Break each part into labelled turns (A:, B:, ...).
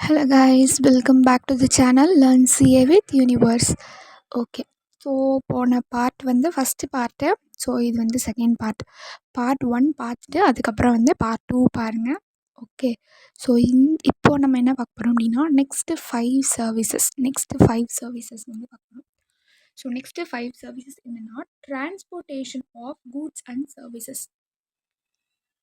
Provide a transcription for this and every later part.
A: Hello guys, welcome back to the channel Learn CA with Universe. Okay, so போன part வந்து first part. So இது வந்து second part 1 பார்த்துட்டு அதுக்கப்புறம் வந்து பார்ட் 2 பாருங்கள். ஓகே, ஸோ இப்போது நம்ம என்ன பார்க்க போகிறோம் அப்படின்னா நெக்ஸ்ட்டு 5 சர்வீசஸ் வந்து பார்க்க போகிறோம். ஸோ நெக்ஸ்ட்டு 5 சர்வீசஸ் என்னென்னா transportation of goods and services.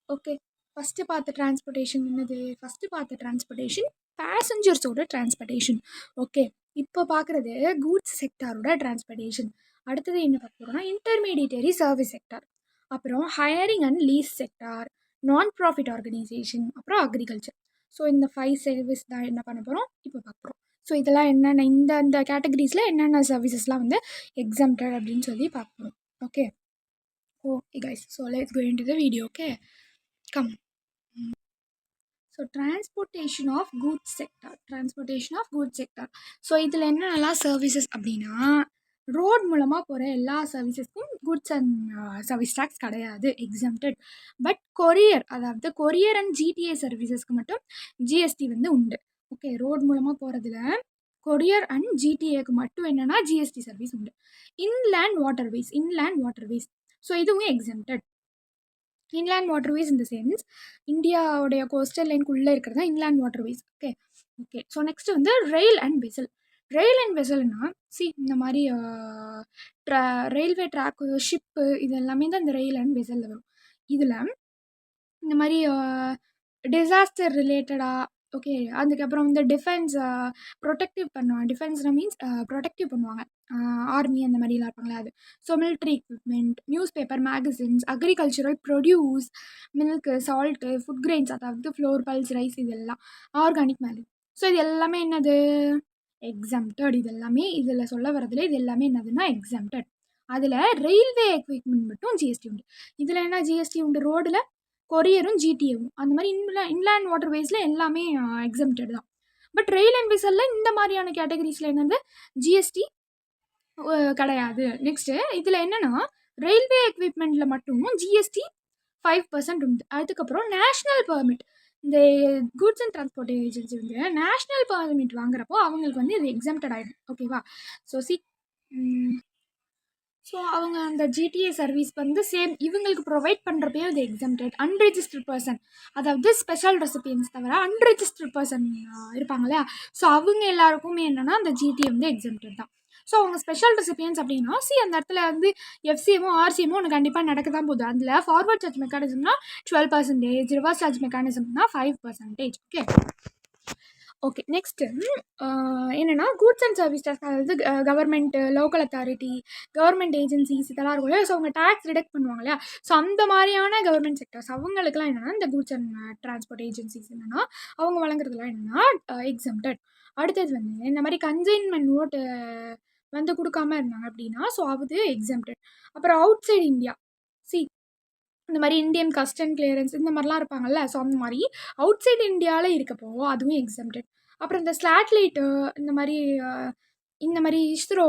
A: Okay, first பார்த்த டிரான்ஸ்போர்ட்டேஷன் என்னது? ஃபஸ்ட்டு பார்த்த டிரான்ஸ்போர்ட்டேஷன் பேசஞ்சர்ஸோட டிரான்ஸ்போர்ட்டேஷன். ஓகே, இப்போ பார்க்குறது கூட்ஸ் செக்டாரோட டிரான்ஸ்போர்ட்டேஷன். அடுத்தது என்ன பார்க்க போகிறோம்னா இன்டர்மீடியட்டரி சர்வீஸ் செக்டார், அப்புறம் hiring and lease sector, non profit organisation, அப்புறம் அக்ரிகல்ச்சர். ஸோ இந்த 5 சர்வீஸ் தான் என்ன பண்ண போகிறோம் இப்போ பார்க்க போகிறோம். ஸோ இதெல்லாம் என்னென்ன இந்த கேட்டகரிஸில் என்னென்ன சர்வீசஸ்லாம் வந்து எக்ஸம்டட் அப்படின்னு சொல்லி பார்க்க போகிறோம். Okay guys, so let's go into the video. Okay, come. So transportation of goods sector. So இதில் என்னென்னலாம் சர்வீசஸ் அப்படின்னா ரோட் மூலமாக போகிற எல்லா சர்வீசஸ்க்கும் கூட்ஸ் அண்ட் சர்வீஸ் டேக்ஸ் கிடையாது, exempted. But courier and GTA சர்வீசஸ்க்கு மட்டும் ஜிஎஸ்டி வந்து உண்டு. ஓகே, ரோட் மூலமாக போகிறதுல கொரியர் அண்ட் ஜிடிஏக்கு மட்டும் என்னென்னா ஜிஎஸ்டி சர்வீஸ் உண்டு. இன்லேண்ட் வாட்டர்வேஸ் ஸோ இதுவும் எக்ஸம்டட். இன்லேண்ட் வாட்டர்வேஸ் இந்த சென்ஸ் இந்தியாவுடைய கோஸ்டல் லைனுக்குள்ளே இருக்கிறது தான் inland waterways. Okay so next வந்து ரெயில் அண்ட் வெசல்னா இந்த மாதிரி ரயில்வே ட்ராக்கு, ஷிப்பு, இது எல்லாமே தான் இந்த ரெயில் அண்ட் வெசலில் வரும். இதில் இந்த மாதிரி டிசாஸ்டர் ரிலேட்டடாக, ஓகே, அதுக்கப்புறம் வந்து ப்ரொடெக்டிவ் பண்ணுவாங்க ஆர்மி அந்த மாதிரிலாம் இருப்பாங்களே அது. So military equipment, news paper, magazines, agricultural produce, milk, salt, food grains, அதாவது ஃப்ளோர், பல்ஸ், ரைஸ், இதெல்லாம் ஆர்கானிக் மேலே. ஸோ இது எல்லாமே என்னது? எக்ஸம்டட். இது எல்லாமே இதில் சொல்ல வரதுல இது எல்லாமே என்னதுன்னா எக்ஸம்டட். அதில் ரயில்வே எக்யூப்மெண்ட் மட்டும் ஜிஎஸ்டி உண்டு. இதில் என்ன ஜிஎஸ்டி உண்டு? ரோடில் கொரியரும் ஜிடிஏவும். அந்த மாதிரி இன்லேண்ட் வாட்டர்வேஸில் எல்லாமே எக்ஸம்டட் தான். பட் ரயில் அண்ட் வெசலில் இந்த மாதிரியான கேட்டகரிஸில் என்னது ஜிஎஸ்டி கிடையாது. நெக்ஸ்ட்டு இதில் என்னென்னா ரயில்வே எக்யூப்மெண்ட்டில் மட்டும் ஜிஎஸ்டி 5% உண்டு. அதுக்கப்புறம் நேஷ்னல் பெர்மிட், இந்த கூட்ஸ் அண்ட் டிரான்ஸ்போர்ட் ஏஜென்சி வந்து நேஷ்னல் பெர்மிட் வாங்குறப்போ அவங்களுக்கு வந்து இது எக்ஸம்டட் ஆகிடும். ஓகேவா? ஸோ அவங்க அந்த ஜிடிஏ சர்வீஸ் வந்து சேம் இவங்களுக்கு ப்ரொவைட் பண்ணுறப்பையும் இது எக்ஸம்டட். அன்ரெஜிஸ்டர்ட் பர்சன், அதாவது ஸ்பெஷல் ரெசிபியன்ஸ் தவிர அன்ரெஜிஸ்டர்ட் பர்சன் இருப்பாங்க இல்லையா, ஸோ அவங்க எல்லாருக்குமே என்னென்னா அந்த ஜிடிஏ வந்து எக்ஸம்டட் தான். ஸோ அவங்க ஸ்பெஷல் ரெசிபியன்ஸ் அப்படின்னா அந்த இடத்துல வந்து எஃப்சிஎமோ ஆர்சிஎமோ ஒன்று கண்டிப்பாக நடக்க தான் போகுது. அதில் ஃபார்வர்ட் சார்ஜ் மெக்கானிசம்னா 12%, ரிவர்ஸ் சார்ஜ் மெக்கானிசம்னா 5%. ஓகே நெக்ஸ்ட்டு என்னென்னா கூட்ஸ் அண்ட் சர்வீஸ் டேக்ஸ், அதாவது government, local authority, government agencies இதெல்லாம் இருக்கும் இல்லையா, ஸோ அவங்க டேக்ஸ் ரிடக்ட் பண்ணுவாங்க இல்லையா, ஸோ அந்த மாதிரியான கவர்மெண்ட் செக்டர்ஸ் அவங்களுக்குலாம் என்னென்னா இந்த கூட்ஸ் அண்ட் டிரான்ஸ்போர்ட் ஏஜென்சிஸ் என்னென்னா அவங்க வழங்குறதுலாம் என்னென்னா எக்ஸம்டட். அடுத்தது வந்து இந்த மாதிரி கன்சைன்மெண்ட் நோட்டு வந்து கொடுக்காம இருந்தாங்க அப்படின்னா ஸோ அது எக்ஸம்டட். அப்புறம் அவுட் சைடு இந்தியா, இந்த மாதிரி இந்தியன் கஸ்டம் கிளியரன்ஸ் இந்த மாதிரிலாம் இருப்பாங்கல்ல, ஸோ அந்த மாதிரி அவுட் சைடு இந்தியாவில் இருக்கப்போ அதுவும் எக்ஸம்டட். அப்புறம் இந்த சேட்டலைட்டு இந்த மாதிரி இஸ்ரோ,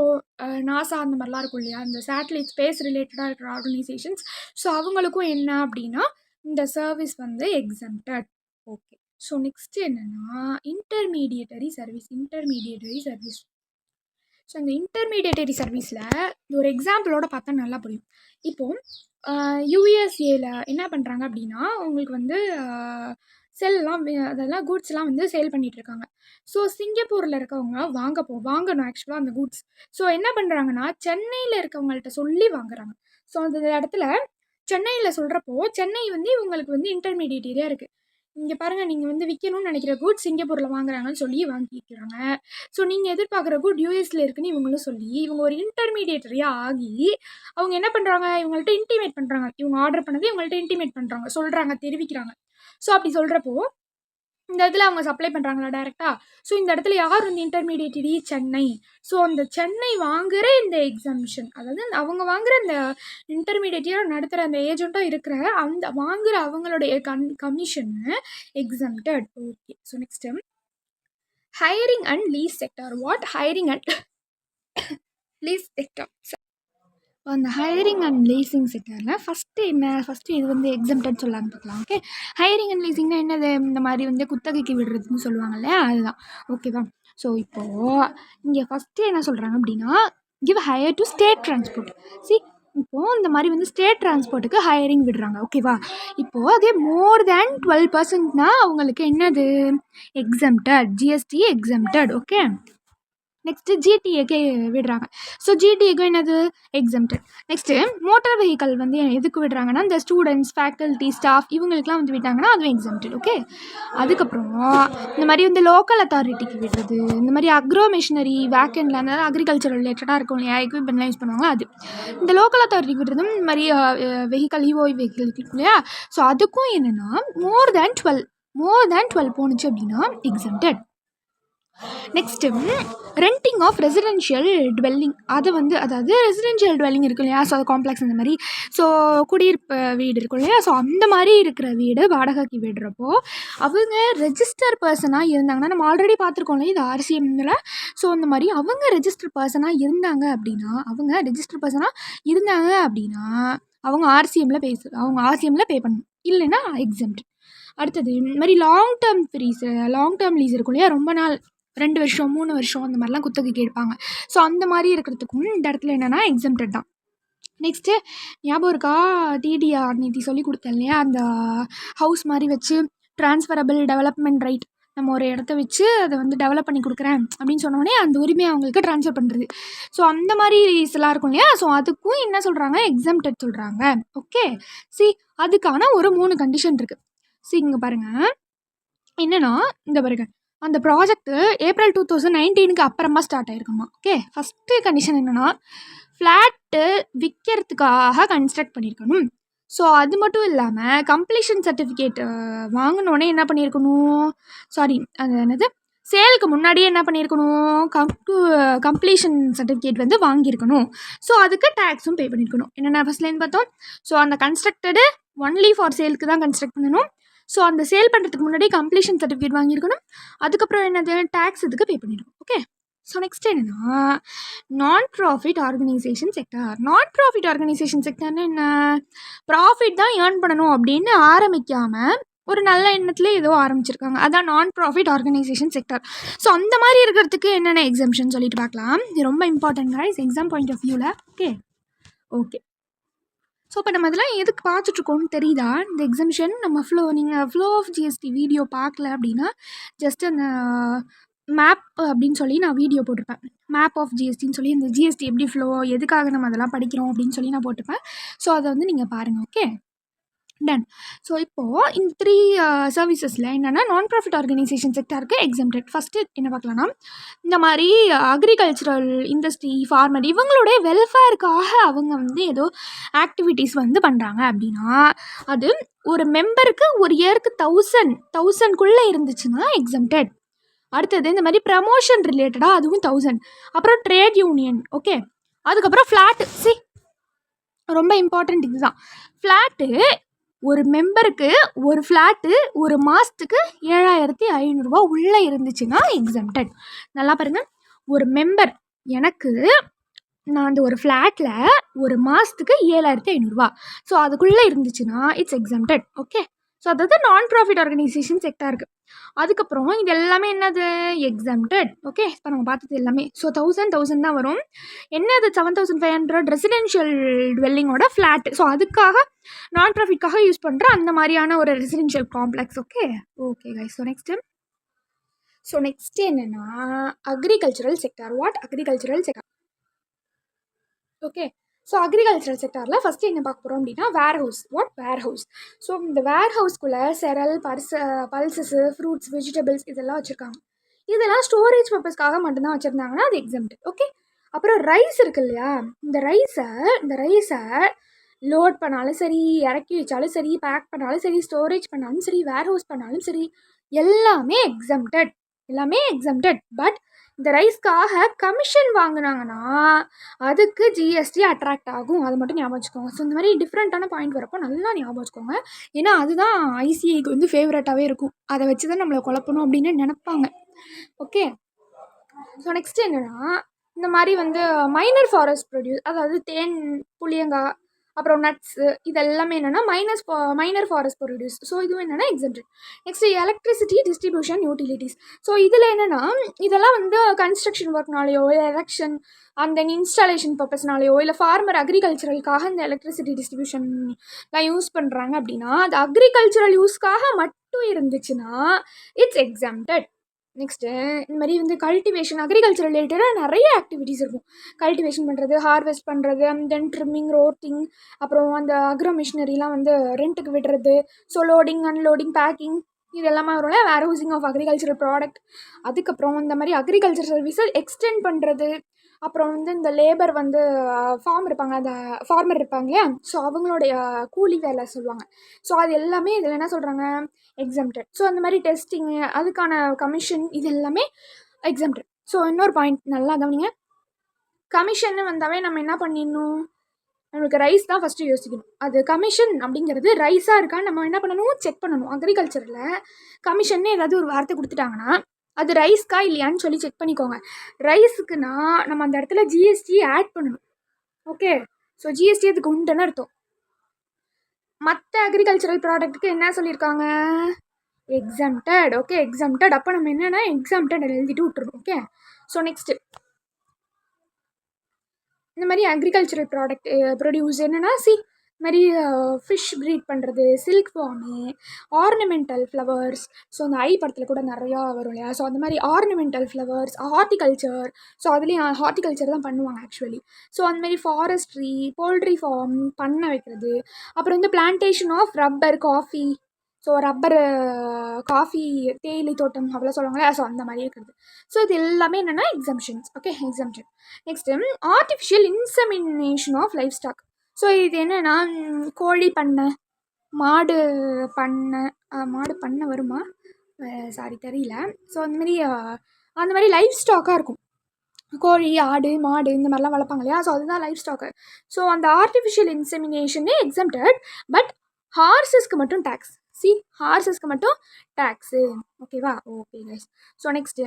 A: நாசா அந்த மாதிரிலாம் இருக்கும் இல்லையா, இந்த சேட்டலைட் ஸ்பேஸ் ரிலேட்டடாக இருக்கிற ஆர்கனைசேஷன்ஸ், ஸோ அவங்களுக்கும் என்ன அப்படின்னா இந்த சர்வீஸ் வந்து எக்ஸம்டட். ஓகே, ஸோ நெக்ஸ்ட்டு என்னென்னா இன்டர்மீடியட்டரி சர்வீஸ். ஸோ இந்த இன்டர்மீடியட்டரி சர்வீஸில் ஒரு எக்ஸாம்பிளோட பார்த்தா நல்லா புரியும். இப்போது யூஎஸ்ஏல என்ன பண்ணுறாங்க அப்படின்னா உங்களுக்கு வந்து அதெல்லாம் கூட்ஸ்லாம் வந்து சேல் பண்ணிகிட்ருக்காங்க. ஸோ சிங்கப்பூரில் இருக்கவங்க வாங்கணும் ஆக்சுவலாக அந்த கூட்ஸ். ஸோ என்ன பண்ணுறாங்கன்னா சென்னையில் இருக்கவங்கள்ட்ட சொல்லி வாங்குறாங்க. ஸோ அந்த இடத்துல சென்னையில் சொல்கிறப்போ சென்னை வந்து இவங்களுக்கு வந்து இன்டர்மீடியட்டரியாக இருக்குது. இங்கே பாருங்கள், நீங்கள் வந்து விற்கணும்னு நினைக்கிற குட் சிங்கப்பூரில் வாங்குறாங்கன்னு சொல்லி வாங்கிக்கிறாங்க. ஸோ நீங்கள் எதிர்பார்க்குற குட் யூஎஸில் இருக்குன்னு இவங்களும் சொல்லி இவங்க ஒரு இன்டர்மீடியட்டரியாக ஆகி அவங்க என்ன பண்ணுறாங்க, இவங்கள்ட்ட இன்டிமேட் பண்ணுறாங்க. இவங்க ஆர்டர் பண்ணது இவங்கள்ட்ட இன்டிமேட் பண்ணுறாங்க, சொல்கிறாங்க, தெரிவிக்கிறாங்க. ஸோ அப்படி சொல்கிறப்போ இந்த இடத்துல அவங்க சப்ளை பண்ணுறாங்களா டேரெக்டாக. ஸோ இந்த இடத்துல யார் வந்து இன்டர்மீடியட்டரி? சென்னை. ஸோ அந்த சென்னை வாங்குகிற இந்த எக்ஸம்ஷன், அதாவது அவங்க வாங்குகிற இந்த இன்டர்மீடியட்டரியாக நடத்துகிற அந்த ஏஜெண்ட்டாக இருக்கிற அந்த வாங்குகிற அவங்களுடைய commission exempted. Okay, so next hiring and lease sector. Hiring and lease sector. அந்த ஹையரிங் அண்ட் லீசிங் செக்டாரில் ஃபஸ்ட்டு இது வந்து எக்ஸம்டட் சொல்லலாம்னு பார்க்கலாம். ஓகே, ஹையரிங் அண்ட் லீசிங்னா என்னது? இந்த மாதிரி வந்து குத்தகைக்கு விடுறதுன்னு சொல்லுவாங்க இல்லையா, அதுதான். ஓகேவா? ஸோ இப்போது இங்கே ஃபஸ்ட்டு என்ன சொல்கிறாங்க அப்படின்னா, give higher to state transport. C, இப்போது இந்த மாதிரி வந்து ஸ்டேட் டிரான்ஸ்போர்ட்டுக்கு ஹையரிங் விடுறாங்க. ஓகேவா? இப்போது அதே மோர் தேன் 12%னா அவங்களுக்கு என்னது? Exempted, GST exempted. Okay, next ஜிடிஏக்கு விடுறாங்க. ஸோ ஜிடிஏக்கும் என்னது? எக்ஸம்டட். நெக்ஸ்ட்டு மோட்டார் வெஹிக்கல் வந்து எதுக்கு விடுறாங்கன்னா, இந்த ஸ்டூடெண்ட்ஸ், ஃபேக்கல்ட்டி, ஸ்டாஃப் இவங்களுக்குலாம் வந்து விட்டாங்கன்னா அதுவும் எக்ஸம்டட். ஓகே, அதுக்கப்புறம் இந்த மாதிரி வந்து லோக்கல் அத்தாரிட்டிக்கு விடுறது, இந்த மாதிரி அக்ரோ மிஷினரி வேக்கண்டில் அந்த அக்ரிகல்ச்சர் ரிலேட்டடாக இருக்கும் இல்லையா, எக்யூப்மெண்ட்லாம் யூஸ் பண்ணுவாங்க அது. இந்த லோக்கல் அத்தாரிட்டிக்கு விடுறதும் இந்த மாதிரி வெஹிக்கல், இஓஐ வெஹிக்கல் இருக்கு இல்லையா, ஸோ அதுக்கும் என்னென்னா மோர் தேன் 12 போணுச்சு அப்படின்னா exempted. Next renting of residential dwelling, அதை வந்து அதாவது ரெசிடென்ஷியல் டுவெல்லிங் இருக்கும் இல்லையா, ஸோ அது காம்ப்ளெக்ஸ் இந்த மாதிரி, ஸோ குடியிருப்பு வீடு இருக்கும் இல்லையா, ஸோ அந்த மாதிரி இருக்கிற வீடு வாடகைக்கு விடுறப்போ அவங்க ரெஜிஸ்டர் பர்சனாக இருந்தாங்கன்னா, நம்ம ஆல்ரெடி பார்த்துருக்கோம் இல்லையா இது ஆர்சிஎம்மில், ஸோ அந்த மாதிரி அவங்க ரெஜிஸ்டர் பர்சனாக இருந்தாங்க அப்படின்னா அவங்க ஆர்சிஎம்மில் பே பண்ணணும், இல்லைன்னா எக்ஸம்ட். அடுத்தது இந்த மாதிரி லாங் டேர்ம் லீஸ் இருக்கும் இல்லையா, ரொம்ப நாள் 2 வருஷம் 3 வருஷம் அந்த மாதிரிலாம் குத்தகைக்கு எடுப்பாங்க. ஸோ அந்த மாதிரி இருக்கிறதுக்கும் இந்த இடத்துல என்னென்னா எக்ஸம்டட் தான். நெக்ஸ்ட்டு ஞாபகம் இருக்கா, டிடிஆர் நேற்று சொல்லி கொடுத்தேன் இல்லையா, அந்த ஹவுஸ் மாதிரி வச்சு ட்ரான்ஸ்ஃபரபிள் டெவலப்மெண்ட் ரைட், நம்ம ஒரு இடத்த வச்சு அதை வந்து டெவலப் பண்ணி கொடுக்குறேன் அப்படின்னு சொன்னோடனே அந்த உரிமையை அவங்களுக்கு ட்ரான்ஸ்ஃபர் பண்ணுறது. ஸோ அந்த மாதிரி எல்லாம் இருக்கும் இல்லையா, ஸோ அதுக்கும் என்ன சொல்கிறாங்க? எக்ஸம்டட் சொல்கிறாங்க. ஓகே, அதுக்கான ஒரு 3 கண்டிஷன் இருக்குது. இங்கே பாருங்கள் என்னென்னா, இந்த பாருங்கள், அந்த ப்ராஜெக்ட்டு April 2019 அப்புறமா ஸ்டார்ட் ஆகிருக்குமா. ஓகே, ஃபஸ்ட்டு கண்டிஷன் என்னென்னா, ஃப்ளாட்டு விற்கிறதுக்காக கன்ஸ்ட்ரக்ட் பண்ணியிருக்கணும். ஸோ அது மட்டும் இல்லாமல் கம்ப்ளீஷன் சர்டிஃபிகேட் வாங்கினோடனே என்ன பண்ணியிருக்கணும், அது என்னது, சேலுக்கு முன்னாடியே என்ன பண்ணியிருக்கணும், கம்ப்ளீஷன் சர்டிஃபிகேட் வந்து வாங்கியிருக்கணும். ஸோ அதுக்கு டேக்ஸும் பே பண்ணியிருக்கணும். என்னென்ன ஃபஸ்ட்லேருந்து பார்த்தோம். ஸோ அந்த கன்ஸ்ட்ரக்டடு ஒன்லி ஃபார் சேலுக்கு தான் கன்ஸ்ட்ரக்ட் பண்ணணும். ஸோ அந்த சேல் பண்ணுறதுக்கு முன்னாடி கம்ப்ளீஷன் சர்டிஃபிகேட் வாங்கியிருக்கணும். அதுக்கப்புறம் என்னது, டேக்ஸ் இதுக்கு பே பண்ணியிருக்கணும். ஓகே, ஸோ நெக்ஸ்ட் என்னென்னா, நான் ப்ராஃபிட் ஆர்கனைசேஷன் செக்டார்னா என்ன? ப்ராஃபிட் தான் ஏர்ன் பண்ணணும் அப்படின்னு ஆரம்பிக்காமல் ஒரு நல்ல எண்ணத்தில் ஏதோ ஆரம்பிச்சிருக்காங்க, அதான் நான் ப்ராஃபிட் ஆர்கனைசேஷன் செக்டார். ஸோ அந்த மாதிரி இருக்கிறதுக்கு என்னென்ன எக்ஸம்ஷன் சொல்லிட்டு பார்க்கலாம். இது ரொம்ப important guys, exam point of வியூவில். ஓகே, ஸோ இப்போ நம்ம இதெல்லாம் எதுக்கு பார்த்துட்ருக்கோன்னு தெரியுதா? இந்த எக்ஸம்ஷன் நம்ம நீங்கள் ஃப்ளோ ஆஃப் ஜிஎஸ்டி வீடியோ பார்க்கல அப்படின்னா ஜஸ்ட் அந்த மேப் அப்படின்னு சொல்லி நான் வீடியோ போட்டிருப்பேன். மேப் ஆஃப் ஜிஎஸ்டின்னு சொல்லி இந்த ஜிஎஸ்டி எப்படி ஃப்ளோ, எதுக்காக நம்ம அதெல்லாம் படிக்கிறோம் அப்படின்னு சொல்லி நான் போட்டிருப்பேன். ஸோ அதை வந்து நீங்கள் பாருங்கள். Okay, ton. ஸோ இப்போது இந்த 3 சர்வீசஸில் என்னென்னா நான் ப்ராஃபிட் ஆர்கனைசேஷன் செக்டாருக்கு எக்ஸம்டட். ஃபஸ்ட்டு என்ன பார்க்கலாம்னா, இந்த மாதிரி அக்ரிகல்ச்சரல் இண்டஸ்ட்ரி, ஃபார்மர் இவங்களுடைய வெல்ஃபேருக்காக அவங்க வந்து ஏதோ ஆக்டிவிட்டீஸ் வந்து பண்ணுறாங்க அப்படின்னா அது ஒரு மெம்பருக்கு ஒரு இயருக்கு 1000 இருந்துச்சுன்னா எக்ஸம்டட். அடுத்தது இந்த மாதிரி ப்ரமோஷன் ரிலேட்டடாக அதுவும் 1000. அப்புறம் ட்ரேட் யூனியன். ஓகே, அதுக்கப்புறம் ஃப்ளாட்டு. ரொம்ப இம்பார்ட்டண்ட் இதுதான். ஃப்ளாட்டு ஒரு மெம்பருக்கு ஒரு ஃப்ளாட்டு ஒரு மாதத்துக்கு 7500 உள்ளே இருந்துச்சுன்னா எக்ஸம்டட். நல்லா பாருங்கள், ஒரு மெம்பர் எனக்கு நான் அந்த ஒரு ஃப்ளாட்டில் ஒரு மாதத்துக்கு 7500, ஸோ அதுக்குள்ளே இருந்துச்சுன்னா இட்ஸ் எக்ஸம்டட். ஓகே, ஸோ அதாவது நான் ப்ராஃபிட் ஆர்கனைசேஷன் செக்டாருக்கு. அதுக்கப்புறம் இது எல்லாமே என்னது, எக்ஸம்டட். ஓகே, இப்போ நம்ம பார்த்தது எல்லாமே. ஸோ 1000 தான் வரும். என்னது 7500 ரெசிடென்ஷியல் டுவெல்லிங்கோட ஃப்ளாட். ஸோ அதுக்காக நான் ப்ராஃபிட்காக யூஸ் பண்ணுற அந்த மாதிரியான ஒரு residential complex. Okay guys. So next என்னென்னா agricultural sector. Agricultural sector. Okay, so agricultural செக்டாரில் ஃபஸ்ட்டு என்ன பார்க்க போகிறோம் அப்படின்னா வேர்ஹவுஸ். ஸோ இந்த வேர்ஹவுஸ்குள்ளே செரல், பல்சஸ்ஸு, ஃப்ரூட்ஸ், வெஜிடபிள்ஸ் இதெல்லாம் வச்சுருக்காங்க. இதெல்லாம் ஸ்டோரேஜ் பர்பஸ்க்காக மட்டும்தான் வச்சுருந்தாங்கன்னா அது எக்ஸம்ட். ஓகே, அப்புறம் ரைஸ் இருக்கு இல்லையா, இந்த ரைஸை லோட் பண்ணாலும் சரி, இறக்கி வச்சாலும் சரி, பேக் பண்ணாலும் சரி, ஸ்டோரேஜ் பண்ணாலும் சரி, வேர்ஹவுஸ் பண்ணாலும் சரி, எல்லாமே எக்ஸம்டட். பட் இந்த ரைஸ்க்காக கமிஷன் வாங்கினாங்கன்னா அதுக்கு ஜிஎஸ்டி அட்ராக்ட் ஆகும். அது மட்டும் ஞாபகம் வச்சுக்கோங்க. ஸோ இந்த மாதிரி டிஃப்ரெண்ட்டான பாயிண்ட் வரப்போ நல்லா ஞாபகம் வச்சுக்கோங்க. ஏன்னா அதுதான் ஐசிஐக்கு வந்து ஃபேவரட்டாகவே இருக்கும். அதை வச்சு தான் நம்மளை குழப்பணும் அப்படின்னு நினைப்பாங்க. ஓகே, ஸோ நெக்ஸ்ட் என்னென்னா இந்த மாதிரி வந்து மைனர் ஃபாரஸ்ட் ப்ரொடியூஸ், அதாவது தேன், புளியங்காய், அப்புறம் நட்ஸு, இது எல்லாமே என்னென்னா மைனர் ஃபாரஸ்ட் ப்ரொடியூஸ். ஸோ இதுவும் என்னென்னா exempted. Next electricity distribution utilities. So இதில் என்னென்னா இதெல்லாம் வந்து கன்ஸ்ட்ரக்ஷன் ஒர்க்னாலேயோ இல்லை எரெக்ஷன் அந்த இன்ஸ்டாலேஷன் பர்பஸ்னாலேயோ இல்லை ஃபார்மர் அக்ரிகல்ச்சரலுக்காக இந்த எலக்ட்ரிசிட்டி டிஸ்ட்ரிபியூஷன்லாம் யூஸ் பண்ணுறாங்க அப்படின்னா, அது அக்ரிகல்ச்சரல் யூஸ்க்காக மட்டும் இருந்துச்சுன்னா இட்ஸ் எக்ஸம்டட். நெக்ஸ்ட்டு இந்த மாதிரி வந்து கல்டிவேஷன், அக்ரிகல்ச்சர் ரிலேட்டடாக நிறைய ஆக்டிவிட்டீஸ் இருக்கும். கல்டிவேஷன் பண்ணுறது, ஹார்வெஸ்ட் பண்ணுறது, தென் ட்ரிம்மிங், ரோட்டிங், அப்புறம் அந்த அக்ரோ மிஷினரிலாம் வந்து ரெண்ட்டுக்கு விடுறது, ஸோ லோடிங், அன்லோடிங், பேக்கிங், இது எல்லாமே வரும்ல, வேர் ஹவுசிங் ஆஃப் அக்ரிகல்ச்சரல் ப்ராடக்ட். அதுக்கப்புறம் இந்த மாதிரி அக்ரிகல்ச்சர் சர்வீஸை எக்ஸ்டெண்ட் பண்ணுறது, அப்புறம் வந்து இந்த லேபர் வந்து ஃபார்மர் இருப்பாங்க இல்லையா, ஸோ அவங்களுடைய கூலி வேலை சொல்லுவாங்க. ஸோ அது எல்லாமே இதில் என்ன சொல்கிறாங்க, எக்ஸம்டட். ஸோ அந்த மாதிரி டெஸ்டிங்கு, அதுக்கான கமிஷன், இது எல்லாமே எக்ஸம்டட். ஸோ இன்னொரு பாயிண்ட் நல்லா கவனிங்க. கமிஷன்னு வந்தாவே நம்ம என்ன பண்ணிடணும், நம்மளுக்கு ரைஸ் தான் ஃபஸ்ட்டு யோசிக்கணும். அது கமிஷன் அப்படிங்கிறது ரைஸாக இருக்கான்னு நம்ம என்ன பண்ணணும், செக் பண்ணணும். அக்ரிகல்ச்சரில் கமிஷன்னு ஏதாவது ஒரு வார்த்தை கொடுத்துட்டாங்கன்னா அது ரைஸ்க்கா இல்லையான்னு சொல்லி செக் பண்ணிக்கோங்க. ரைஸுக்குன்னா நம்ம அந்த இடத்துல ஜிஎஸ்டி ஆட் பண்ணணும். ஓகே, ஸோ ஜிஎஸ்டி அதுக்கு உண்டுன்னு அர்த்தம். மற்ற அக்ரிகல்ச்சரல் ப்ராடக்ட்டுக்கு என்ன சொல்லியிருக்காங்க, எக்ஸம்டட். Okay, exempted. அப்போ நம்ம என்னென்னா எக்ஸம்டட் எழுதிட்டு விட்டுருணும். ஓகே, ஸோ நெக்ஸ்ட்டு இந்த மாதிரி அக்ரிகல்ச்சரல் ப்ராடக்ட் ப்ரொடியூஸ் என்னென்னா இந்த மாதிரி ஃபிஷ் ப்ரீட் பண்ணுறது, silk form, ornamental flowers. So அந்த ஐ படத்தில் கூட நிறையா வரும் இல்லையா, ஸோ அந்த மாதிரி ஆர்னமெண்டல் ஃப்ளவர்ஸ், ஹார்ட்டிகல்ச்சர். ஸோ அதுலேயும் ஹார்ட்டிகல்ச்சர் தான் பண்ணுவாங்க ஆக்சுவலி. ஸோ அந்தமாரி ஃபாரஸ்ட்ரி, போல்ட்ரி ஃபார்ம் பண்ண வைக்கிறது, அப்புறம் வந்து plantation of rubber, coffee. So rubber, coffee, தேயிலை தோட்டம் அவ்வளோ சொல்லுவாங்களே, ஸோ அந்த மாதிரி இருக்கிறது. ஸோ இது எல்லாமே என்னென்னா exemptions. Okay, exemption. Next artificial insemination of livestock. So இது என்னென்னா கோழி பண்ணை, மாடு பண்ணை வருமா, சாரி தெரியல. ஸோ அந்த மாதிரி லைஃப் ஸ்டாக்காக இருக்கும். கோழி, ஆடு, மாடு இந்த மாதிரிலாம் வளர்ப்பாங்க இல்லையா, ஸோ அதுதான் லைஃப் ஸ்டாக்கு. ஸோ அந்த ஆர்டிஃபிஷியல் இன்செமினேஷனே எக்ஸம்டட், பட் ஹார்ஸஸ்க்கு மட்டும் டேக்ஸ். ஹார்ஸஸ்க்கு மட்டும் டேக்ஸு. ஓகேவா? Okay guys. ஸோ நெக்ஸ்ட்டு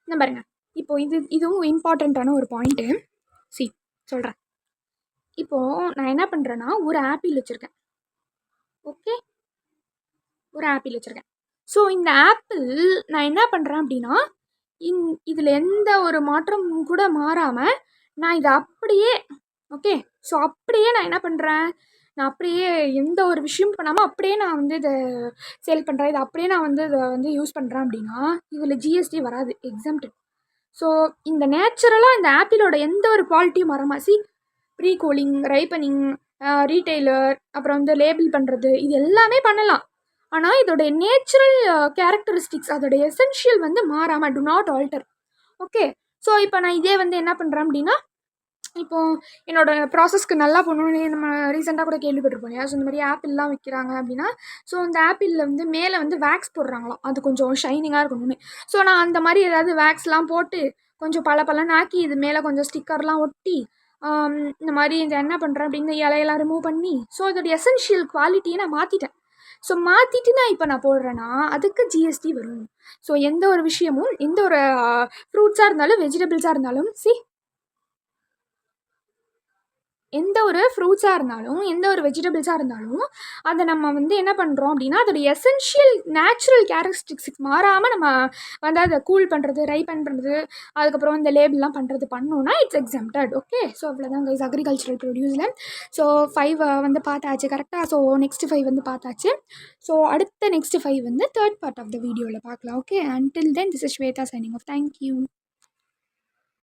A: இந்த பாருங்க, இப்போது இதுவும் இம்பார்ட்டண்ட்டான ஒரு பாயிண்ட்டு. சொல்கிறேன். இப்போது நான் என்ன பண்ணுறேன்னா ஒரு ஆப்பிள் வச்சுருக்கேன். ஓகே, ஒரு ஆப்பிள் வச்சுருக்கேன். ஸோ இந்த ஆப்பிள் நான் என்ன பண்ணுறேன் அப்படின்னா, இதில் எந்த ஒரு மாற்றமும் கூட மாறாமல் நான் இதை அப்படியே, ஓகே, ஸோ அப்படியே நான் என்ன பண்ணுறேன், நான் அப்படியே எந்த ஒரு விஷயமும் பண்ணாமல் அப்படியே நான் வந்து இதை சேல் பண்ணுறேன், இதை அப்படியே நான் வந்து இதை வந்து யூஸ் பண்ணுறேன் அப்படின்னா இதில் ஜிஎஸ்டி வராது, எக்ஸம்டட். ஸோ இந்த நேச்சுரலாக இந்த ஆப்பிளோட எந்த ஒரு குவாலிட்டியும் வரமா, ப்ரீ கூலிங், ரைப்பனிங், ரீட்டெய்லர், அப்புறம் வந்து லேபிள் பண்ணுறது, இது எல்லாமே பண்ணலாம். ஆனால் இதோடைய நேச்சுரல் கேரக்டரிஸ்டிக்ஸ், அதோடைய எசென்ஷியல் வந்து மாறாமல், to not alter. Okay, so இப்போ நான் இதே வந்து என்ன பண்ணுறேன் அப்படின்னா, இப்போது என்னோடய ப்ராசஸ்க்கு நல்லா பண்ணணுன்னு நம்ம ரீசெண்டாக கூட கேள்விப்பட்டிருப்போம் இல்லையா, ஸோ இந்த மாதிரி ஆப்பிள்லாம் விற்கிறாங்க அப்படின்னா, ஸோ அந்த ஆப்பிளில் வந்து மேலே வந்து வேக்ஸ் போடுறாங்களாம், அது கொஞ்சம் ஷைனிங்காக இருக்கணும்னு. ஸோ நான் அந்த மாதிரி ஏதாவது வேக்ஸ்லாம் போட்டு கொஞ்சம் பலன்னு ஆக்கி இது மேலே கொஞ்சம் ஸ்டிக்கர்லாம் ஒட்டி இந்த மாதிரி இந்த என்ன பண்ணுறேன் அப்படின்னு இலையெல்லாம் ரிமூவ் பண்ணி, ஸோ அதோடைய எசென்ஷியல் குவாலிட்டியை நான் மாற்றிட்டேன். ஸோ மாற்றிட்டு நான் போடுறேன்னா அதுக்கு ஜிஎஸ்டி வரும். ஸோ எந்த ஒரு விஷயமும், எந்த ஒரு ஃப்ரூட்ஸாக இருந்தாலும், வெஜிடபிள்ஸாக இருந்தாலும், எந்த ஒரு ஃப்ரூட்ஸாக இருந்தாலும், எந்த ஒரு வெஜிடபிள்ஸாக இருந்தாலும், அதை நம்ம வந்து என்ன பண்ணுறோம் அப்படின்னா அதோடைய எசென்ஷியல் நேச்சுரல் கேரக்டரிஸ்டிக்ஸ் மாறாமல் நம்ம வந்து அதை கூல் பண்ணுறது, ரைப்பன் பண்ணுறது, அதுக்கப்புறம் இந்த லேபிள்லாம் பண்ணோன்னா இட்ஸ் எக்ஸம்டட். ஓகே, ஸோ அவ்வளோதான் கைஸ் அக்ரிகல்ச்சரல் ப்ரொடியூஸில். ஸோ 5 வந்து பார்த்தாச்சு கரெக்டாக. ஸோ நெக்ஸ்ட் 5 வந்து பார்த்தாச்சு. ஸோ அடுத்த நெக்ஸ்ட் 5 வந்து தேர்ட் பார்ட் ஆஃப் த வீடியோவில் பார்க்கலாம். Okay, until then this is Shweta signing off. Thank you.